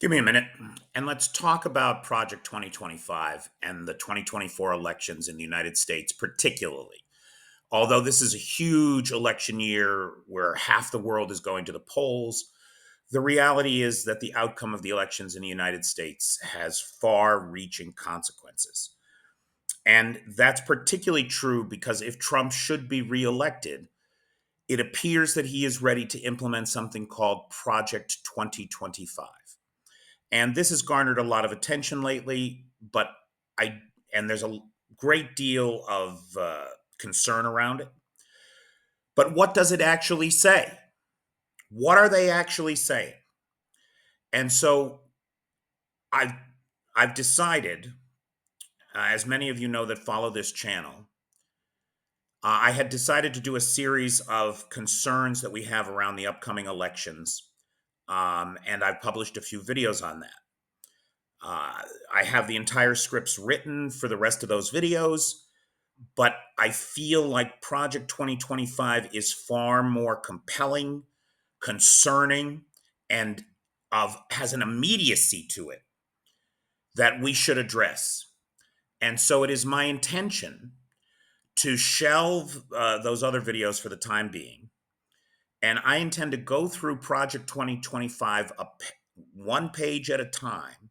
Give me a minute and let's talk about Project 2025 and the 2024 elections in the United States, particularly. Although this is a huge election year where half the world is going to the polls, the reality is that the outcome of the elections in the United States has far reaching consequences. And that's particularly true because if Trump should be reelected, it appears that he is ready to implement something called Project 2025. And this has garnered a lot of attention lately, but I and there's a great deal of concern around it. But what does it actually say? What are they actually saying? And so I've I've decided, as many of you know that follow this channel, I had decided to do a series of concerns that we have around the upcoming elections, and I've published a few videos on that. Uh, I have the entire scripts written for the rest of those videos, but I feel like Project 2025 is far more compelling, concerning, and has an immediacy to it that we should address. And so it is my intention to shelve those other videos for the time being. And I intend to go through Project 2025 one page at a time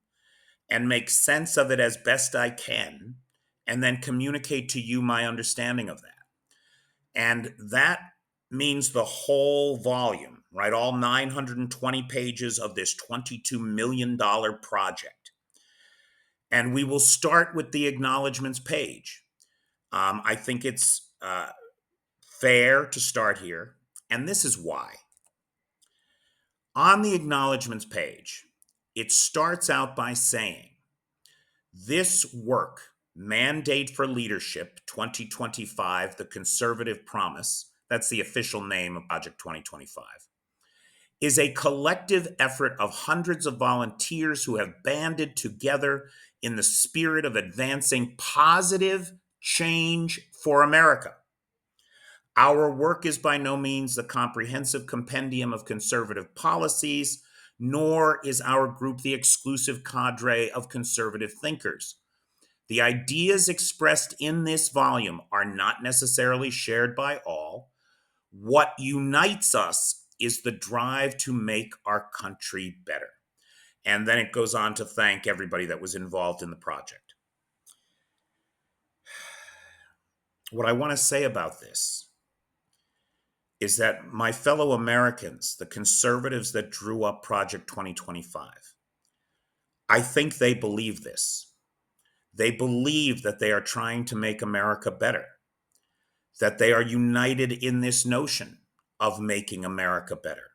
and make sense of it as best I can, and then communicate to you my understanding of that. And that means the whole volume, right? All 920 pages of this $22 million project. And we will start with the acknowledgments page. I think it's fair to start here, and this is why. On the acknowledgments page, it starts out by saying, this work, Mandate for Leadership 2025, the Conservative Promise, that's the official name of Project 2025, is a collective effort of hundreds of volunteers who have banded together in the spirit of advancing positive change for America. Our work is by no means the comprehensive compendium of conservative policies, nor is our group the exclusive cadre of conservative thinkers. The ideas expressed in this volume are not necessarily shared by all. What unites us is the drive to make our country better. And then it goes on to thank everybody that was involved in the project. What I want to say about this is that my fellow Americans, the conservatives that drew up Project 2025, I think they believe this. They believe that they are trying to make America better, that they are united in this notion of making America better.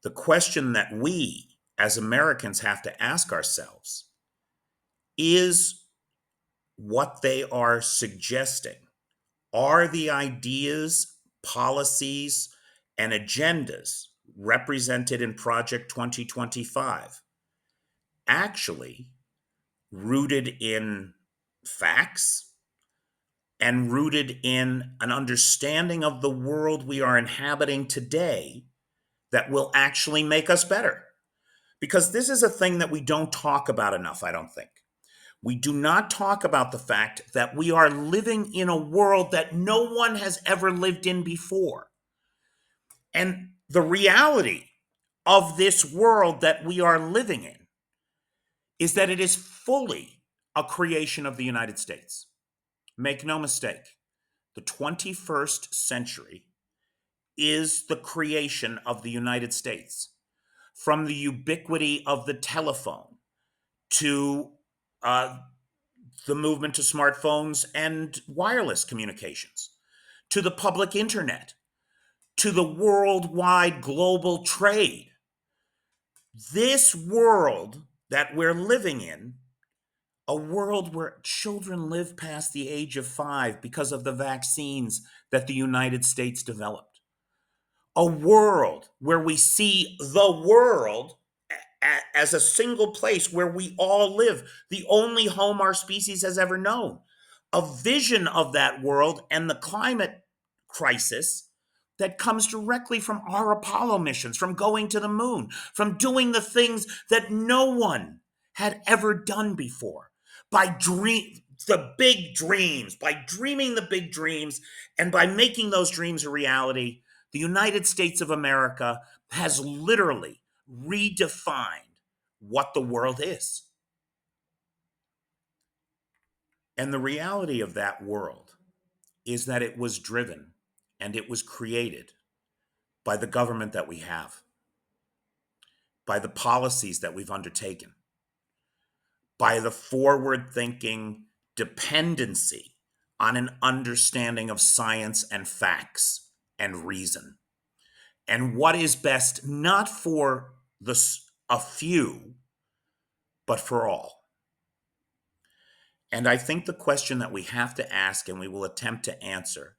The question that we as Americans have to ask ourselves is what they are suggesting. Are the ideas, policies, and agendas represented in Project 2025 actually rooted in facts and rooted in an understanding of the world we are inhabiting today that will actually make us better? Because this is a thing that we don't talk about enough, I don't think. We do not talk about the fact that we are living in a world that no one has ever lived in before. And the reality of this world that we are living in is that it is fully a creation of the United States. Make no mistake, the 21st century is the creation of the United States. From the ubiquity of the telephone to the movement to smartphones and wireless communications, to the public internet, to the worldwide global trade. This world that we're living in, a world where children live past the age of 5 because of the vaccines that the United States developed, a world where we see the world as a single place where we all live, the only home our species has ever known. A vision of that world and the climate crisis that comes directly from our Apollo missions, from going to the moon, from doing the things that no one had ever done before, by the big dreams, by dreaming the big dreams, and by making those dreams a reality. The United States of America has literally redefined what the world is. And the reality of that world is that it was driven and it was created by the government that we have, by the policies that we've undertaken, by the forward thinking dependency on an understanding of science and facts and reason, and what is best not for a few, but for all. And I think the question that we have to ask, and we will attempt to answer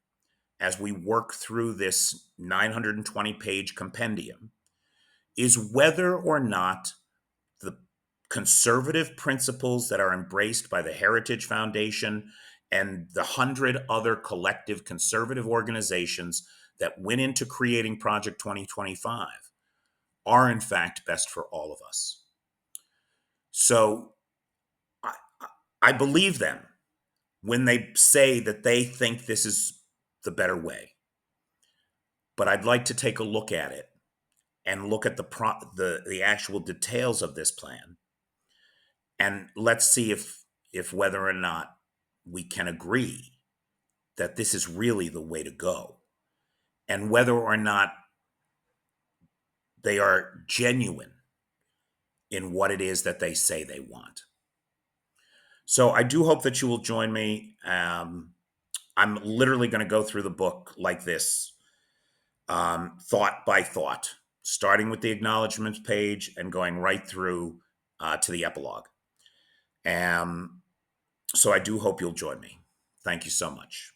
as we work through this 920-page compendium, is whether or not the conservative principles that are embraced by the Heritage Foundation and the 100 other collective conservative organizations that went into creating Project 2025 are in fact best for all of us. So I, I believe them when they say that they think this is the better way. But I'd like to take a look at it and look at the actual details of this plan, and let's see if whether or not we can agree that this is really the way to go, and whether or not they are genuine in what it is that they say they want. So I do hope that you will join me. I'm literally going to go through the book like this, thought by thought, starting with the acknowledgments page and going right through to the epilogue. So I do hope you'll join me. Thank you so much.